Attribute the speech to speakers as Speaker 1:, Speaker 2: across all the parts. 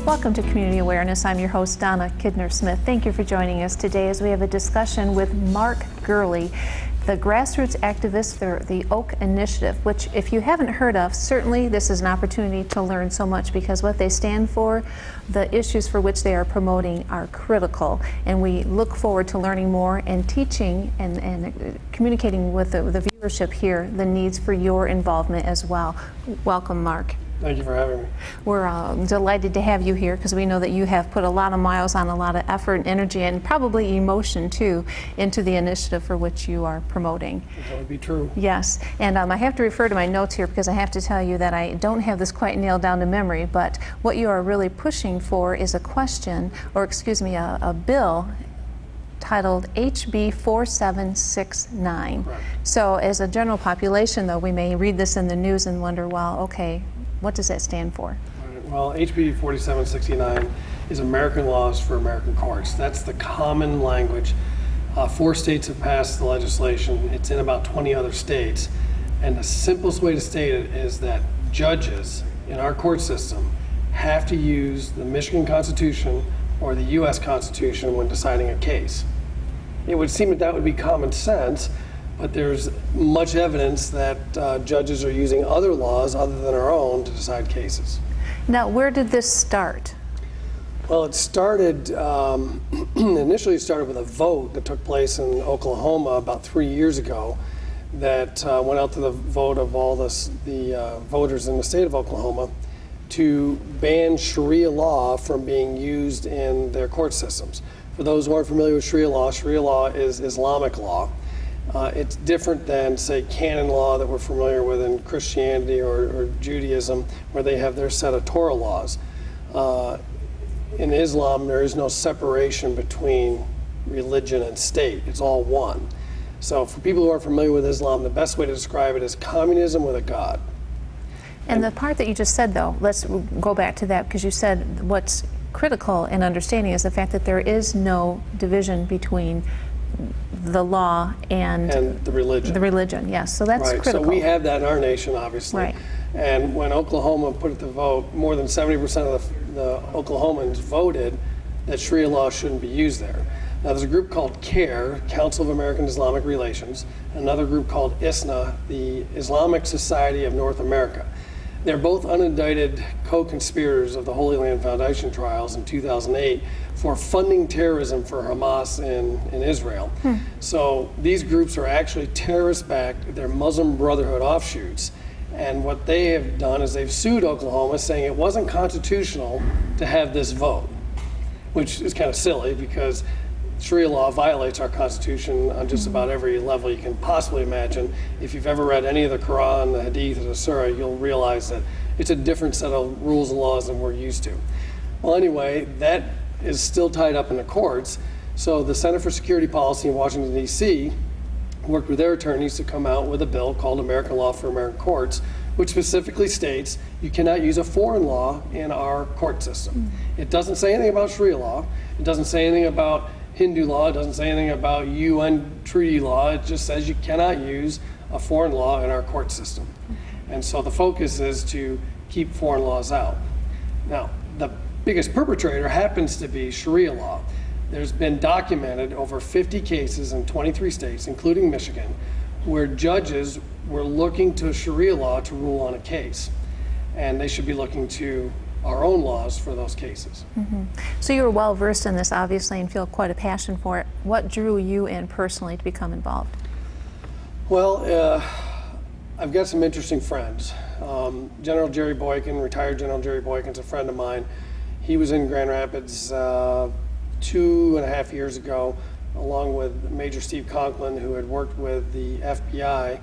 Speaker 1: Welcome to Community Awareness. I'm your host, Donna Kidner-Smith. Thank you for joining us today as we have a discussion with Mark Gurley, the grassroots activist for the Oak Initiative, which if you haven't heard of, certainly this is an opportunity to learn so much because what they stand for, the issues for which they are promoting are critical. And we look forward to learning more and teaching and communicating with the viewership here the needs for your involvement as well. Welcome, Mark.
Speaker 2: Thank you for having me.
Speaker 1: We're delighted to have you here because we know that you have put a lot of miles on, a lot of effort and energy and probably emotion too into the initiative for which you are promoting.
Speaker 2: That would be true.
Speaker 1: Yes, and I have to refer to my notes here because I have to tell you that I don't have this quite nailed down to memory, but what you are really pushing for is a question, or excuse me, a bill titled HB 4769.
Speaker 2: Right.
Speaker 1: So as a general population though, we may read this in the news and wonder, well, okay, what does that stand for?
Speaker 2: Well, HB 4769 is American Laws for American Courts. That's the common language. 4 states have passed the legislation. It's in about 20 other states. And the simplest way to state it is that judges in our court system have to use the Michigan Constitution or the U.S. Constitution when deciding a case. It would seem that that would be common sense, but there's much evidence that judges are using other laws other than our own to decide cases.
Speaker 1: Now, where did this start?
Speaker 2: Well, it started, initially it started with a vote that took place in Oklahoma about 3 years ago that went out to the vote of all the voters in the state of Oklahoma to ban Sharia law from being used in their court systems. For those who aren't familiar with Sharia law is Islamic law. It's different than, say, canon law that we're familiar with in Christianity or Judaism, where they have their set of Torah laws. In Islam, there is no separation between religion and state. It's all one. So for people who aren't familiar with Islam, the best way to describe it is communism with a God.
Speaker 1: And the part that you just said, though, let's go back to that, because you said what's critical in understanding is the fact that there is no division between the law and
Speaker 2: the religion.
Speaker 1: The religion, yes. So that's
Speaker 2: right.
Speaker 1: critical.
Speaker 2: So we have that in our nation, obviously.
Speaker 1: Right.
Speaker 2: And when Oklahoma put it to vote, more than 70% of the Oklahomans voted that Sharia law shouldn't be used there. Now, there's a group called CAIR, Council of American Islamic Relations, another group called ISNA, the Islamic Society of North America. They're both unindicted co-conspirators of the Holy Land Foundation trials in 2008 for funding terrorism for Hamas in Israel. So these groups are actually terrorist-backed. They're Muslim Brotherhood offshoots. And what they have done is they've sued Oklahoma, saying it wasn't constitutional to have this vote, which is kind of silly because Sharia law violates our Constitution on just about every level you can possibly imagine. If you've ever read any of the Quran, the Hadith, or the Surah, you'll realize that it's a different set of rules and laws than we're used to. Well, anyway, that is still tied up in the courts. So the Center for Security Policy in Washington, D.C. worked with their attorneys to come out with a bill called American Law for American Courts, which specifically states you cannot use a foreign law in our court system. It doesn't say anything about Sharia law. It doesn't say anything about Hindu law. It doesn't say anything about UN treaty law. It just says you cannot use a foreign law in our court system. And so the focus is to keep foreign laws out. Now, the biggest perpetrator happens to be Sharia law. There's been documented over 50 cases in 23 states, including Michigan, where judges were looking to Sharia law to rule on a case. And they should be looking to our own laws for those cases.
Speaker 1: So you're well versed in this, obviously, and feel quite a passion for it. What drew you in personally to become involved?
Speaker 2: Well, I've got some interesting friends. General Jerry Boykin, retired General Jerry Boykin's a friend of mine. He was in Grand Rapids 2.5 years ago, along with Major Steve Conklin, who had worked with the FBI,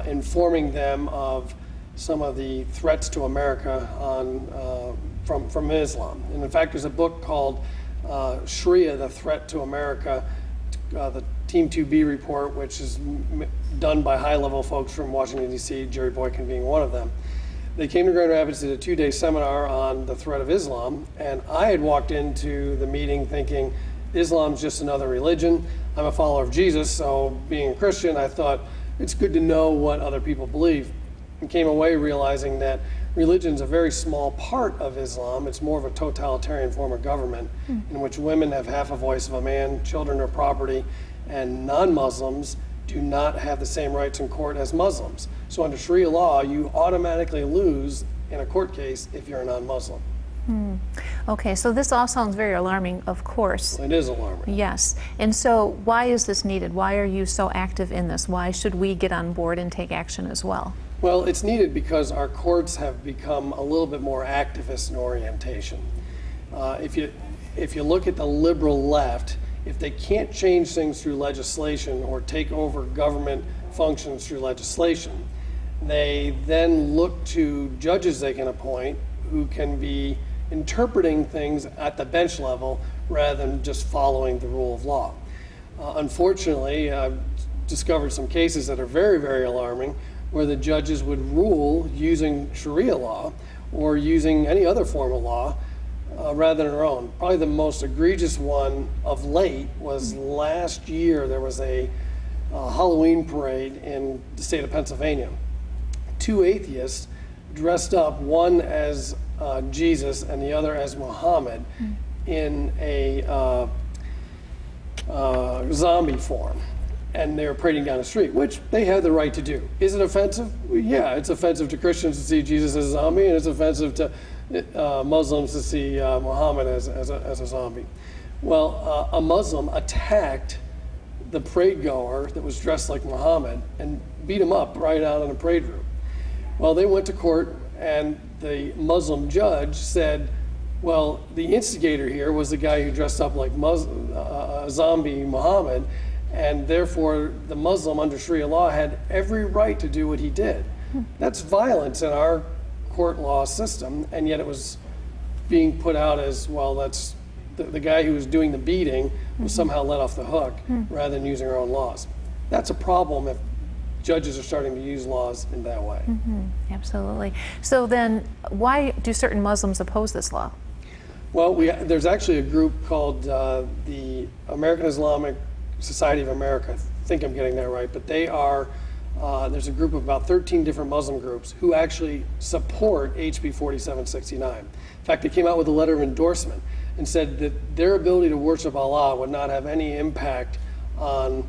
Speaker 2: informing them of some of the threats to America from Islam. And in fact, there's a book called Sharia, the Threat to America, the Team 2B report, which is done by high-level folks from Washington, D.C., Jerry Boykin being one of them. They came to Grand Rapids, did a 2-day seminar on the threat of Islam, and I had walked into the meeting thinking, Islam's just another religion. I'm a follower of Jesus, so being a Christian, I thought it's good to know what other people believe. and came away realizing that religion's a very small part of Islam. It's more of a totalitarian form of government in which women have half a voice of a man, children are property, and non-Muslims do not have the same rights in court as Muslims. So under Sharia law, you automatically lose in a court case if you're a non-Muslim.
Speaker 1: Okay, so this all sounds very alarming, of course.
Speaker 2: It is alarming.
Speaker 1: Yes. And so why is this needed? Why are you so active in this? Why should we get on board and take action as well?
Speaker 2: Well, it's needed because our courts have become a little bit more activist in orientation. If you look at the liberal left, if they can't change things through legislation or take over government functions through legislation, they then look to judges they can appoint who can be interpreting things at the bench level rather than just following the rule of law. Unfortunately, I've discovered some cases that are very, very alarming where the judges would rule using Sharia law or using any other form of law rather than their own. Probably the most egregious one of late was last year. There was a Halloween parade in the state of Pennsylvania. Two atheists dressed up, one as Jesus and the other as Muhammad, in a zombie form. And they were parading down the street, which they had the right to do. Is it offensive? Well, yeah, it's offensive to Christians to see Jesus as a zombie, and it's offensive to Muslims to see Muhammad as a zombie. Well, a Muslim attacked the parade goer that was dressed like Muhammad and beat him up right out on the parade route. Well, they went to court, and the Muslim judge said, well, the instigator here was the guy who dressed up like zombie Muhammad, and therefore the Muslim under Sharia law had every right to do what he did. That's violence in our court law system, and yet it was being put out as, well, that's the guy who was doing the beating was somehow let off the hook rather than using our own laws. That's a problem if judges are starting to use laws in that way.
Speaker 1: Absolutely. So then why do certain Muslims oppose this law?
Speaker 2: Well, there's actually a group called the American Islamic Society of America. I think I'm getting that right, but they are, there's a group of about 13 different Muslim groups who actually support HB 4769. In fact, they came out with a letter of endorsement and said that their ability to worship Allah would not have any impact on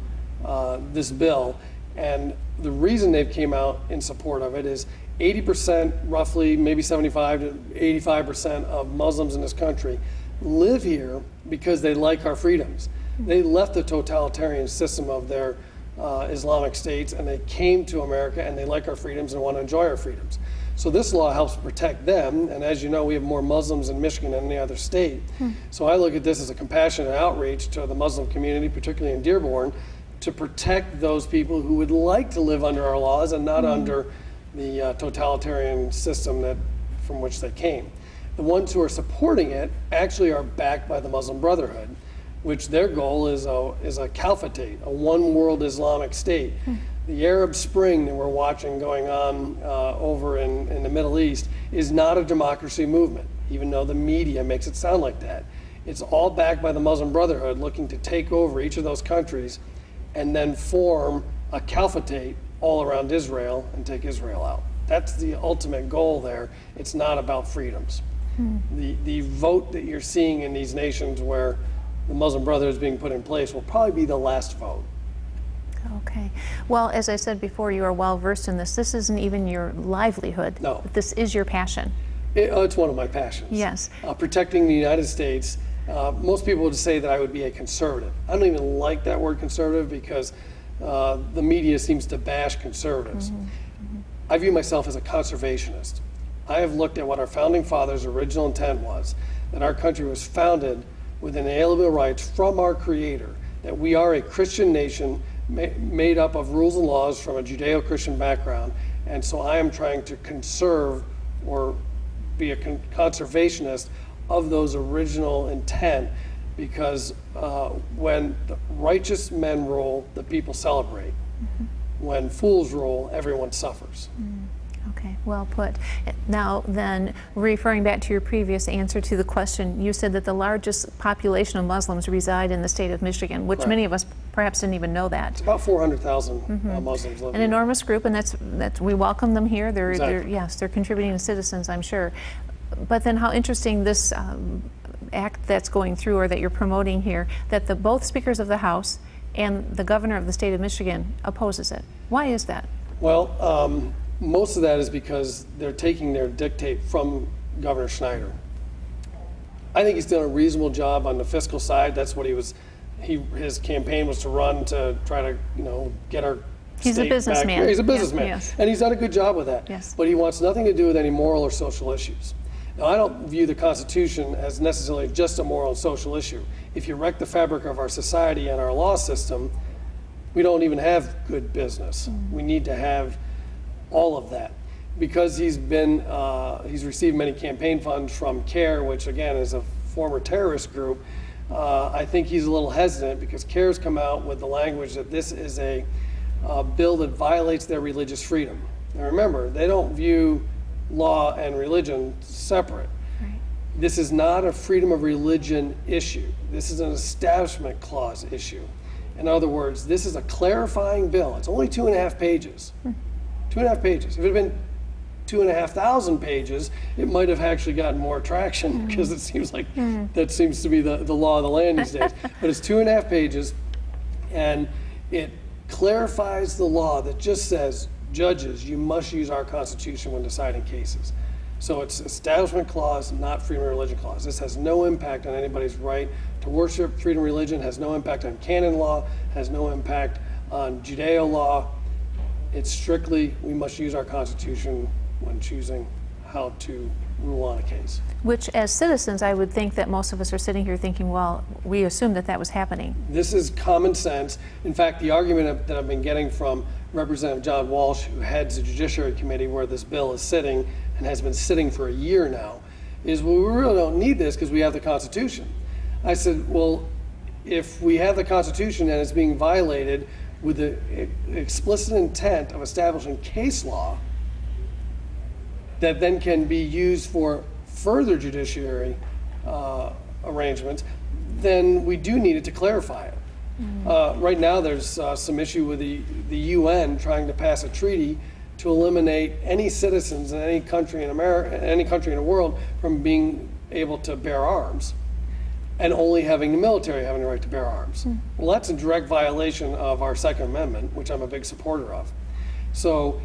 Speaker 2: this bill. And the reason they've came out in support of it is 80%, roughly, maybe 75 to 85% of Muslims in this country live here because they like our freedoms. They left the totalitarian system of their Islamic states and they came to America and they like our freedoms and want to enjoy our freedoms. So this law helps protect them, and as you know, we have more Muslims in Michigan than any other state. So I look at this as a compassionate outreach to the Muslim community, particularly in Dearborn, to protect those people who would like to live under our laws and not under the totalitarian system from which they came. The ones who are supporting it actually are backed by the Muslim Brotherhood, which their goal is a caliphate, a one-world Islamic state. The Arab Spring that we're watching going on over in the Middle East is not a democracy movement, even though the media makes it sound like that. It's all backed by the Muslim Brotherhood looking to take over each of those countries and then form a caliphate all around Israel and take Israel out. That's the ultimate goal there. It's not about freedoms. The vote that you're seeing in these nations where the Muslim Brotherhood is being put in place will probably be the last vote.
Speaker 1: Okay. Well, as I said before, you are well versed in this. This isn't even your livelihood.
Speaker 2: No.
Speaker 1: This is your passion.
Speaker 2: It's one of my passions.
Speaker 1: Yes.
Speaker 2: Protecting the United States. Most people would say that I would be a conservative. I don't even like that word conservative because the media seems to bash conservatives. I view myself as a conservationist. I have looked at what our founding fathers' original intent was, that our country was founded with inalienable rights from our Creator, that we are a Christian nation made up of rules and laws from a Judeo-Christian background, and so I am trying to conserve or be a conservationist of those original intent, because when the righteous men rule, the people celebrate. When fools rule, everyone suffers.
Speaker 1: Okay. Well put. Now then, referring back to your previous answer to the question, you said that the largest population of Muslims reside in the state of Michigan, which
Speaker 2: Right.
Speaker 1: many of us perhaps didn't even know that.
Speaker 2: It's about 400,000 Muslims live
Speaker 1: An
Speaker 2: here.
Speaker 1: enormous group, and that's we welcome them here. They're
Speaker 2: Exactly.
Speaker 1: yes, they're contributing citizens, I'm sure. But then, how interesting this act that's going through, or that you're promoting here, that both speakers of the House and the governor of the state of Michigan opposes it. Why is that?
Speaker 2: Well, most of that is because they're taking their dictate from Governor Schneider. I think he's done a reasonable job on the fiscal side. That's what his campaign was to run, to try to, get our
Speaker 1: He's a
Speaker 2: state
Speaker 1: businessman.
Speaker 2: back. He's a
Speaker 1: Yeah,
Speaker 2: businessman,
Speaker 1: yes.
Speaker 2: and he's done a good job with that.
Speaker 1: Yes.
Speaker 2: But he wants nothing to do with any moral or social issues. Now, I don't view the Constitution as necessarily just a moral and social issue. If you wreck the fabric of our society and our law system, we don't even have good business. We need to have all of that. Because he's received many campaign funds from CARE, which again is a former terrorist group, I think he's a little hesitant, because CARE's come out with the language that this is a bill that violates their religious freedom. Now remember, they don't view law and religion separate.
Speaker 1: Right.
Speaker 2: This is not a freedom of religion issue. This is an Establishment Clause issue. In other words, this is a clarifying bill. It's only 2.5 pages. 2.5 pages. If it had been 2,500 pages, it might have actually gotten more traction, because it seems like that seems to be the law of the land these days. But it's 2.5 pages, and it clarifies the law that just says, judges, you must use our Constitution when deciding cases. So it's Establishment Clause, not Freedom of Religion Clause. This has no impact on anybody's right to worship. Freedom of religion has no impact on canon law, has no impact on Judeo law. It's strictly, we must use our Constitution when choosing how to rule on a case.
Speaker 1: Which, as citizens, I would think that most of us are sitting here thinking, well, we assumed that was happening.
Speaker 2: This is common sense. In fact, the argument that I've been getting from Representative John Walsh, who heads the Judiciary Committee where this bill is sitting and has been sitting for a year now, is, well, we really don't need this because we have the Constitution. I said, well, if we have the Constitution and it's being violated with the explicit intent of establishing case law that then can be used for further judiciary arrangements, then we do need it to clarify it. Right now, there's some issue with the UN trying to pass a treaty to eliminate any citizens in any country in America, any country in the world, from being able to bear arms, and only having the military having the right to bear arms. Well, that's a direct violation of our Second Amendment, which I'm a big supporter of. So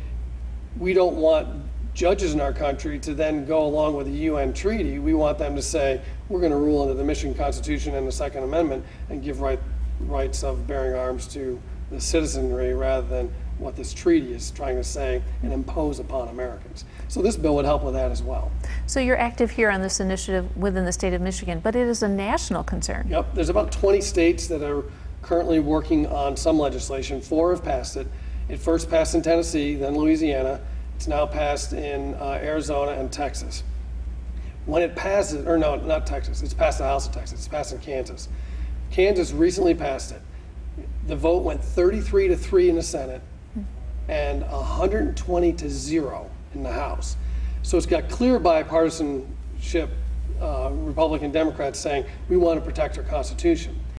Speaker 2: we don't want judges in our country to then go along with the UN treaty. We want them to say, we're going to rule under the Michigan Constitution and the Second Amendment and give rights of bearing arms to the citizenry, rather than what this treaty is trying to say and impose upon Americans. So this bill would help with that as well.
Speaker 1: So you're active here on this initiative within the state of Michigan, but it is a national concern.
Speaker 2: Yep, there's about 20 states that are currently working on some legislation. 4 have passed it. It first passed in Tennessee, then Louisiana. It's now passed in Arizona and Texas. When it passes, or no, not Texas, it's passed the House of Texas, it's passed in Kansas. Kansas recently passed it. The vote went 33-3 in the Senate and 120-0 in the House. So it's got clear bipartisanship, Republican Democrats saying, we want to protect our Constitution.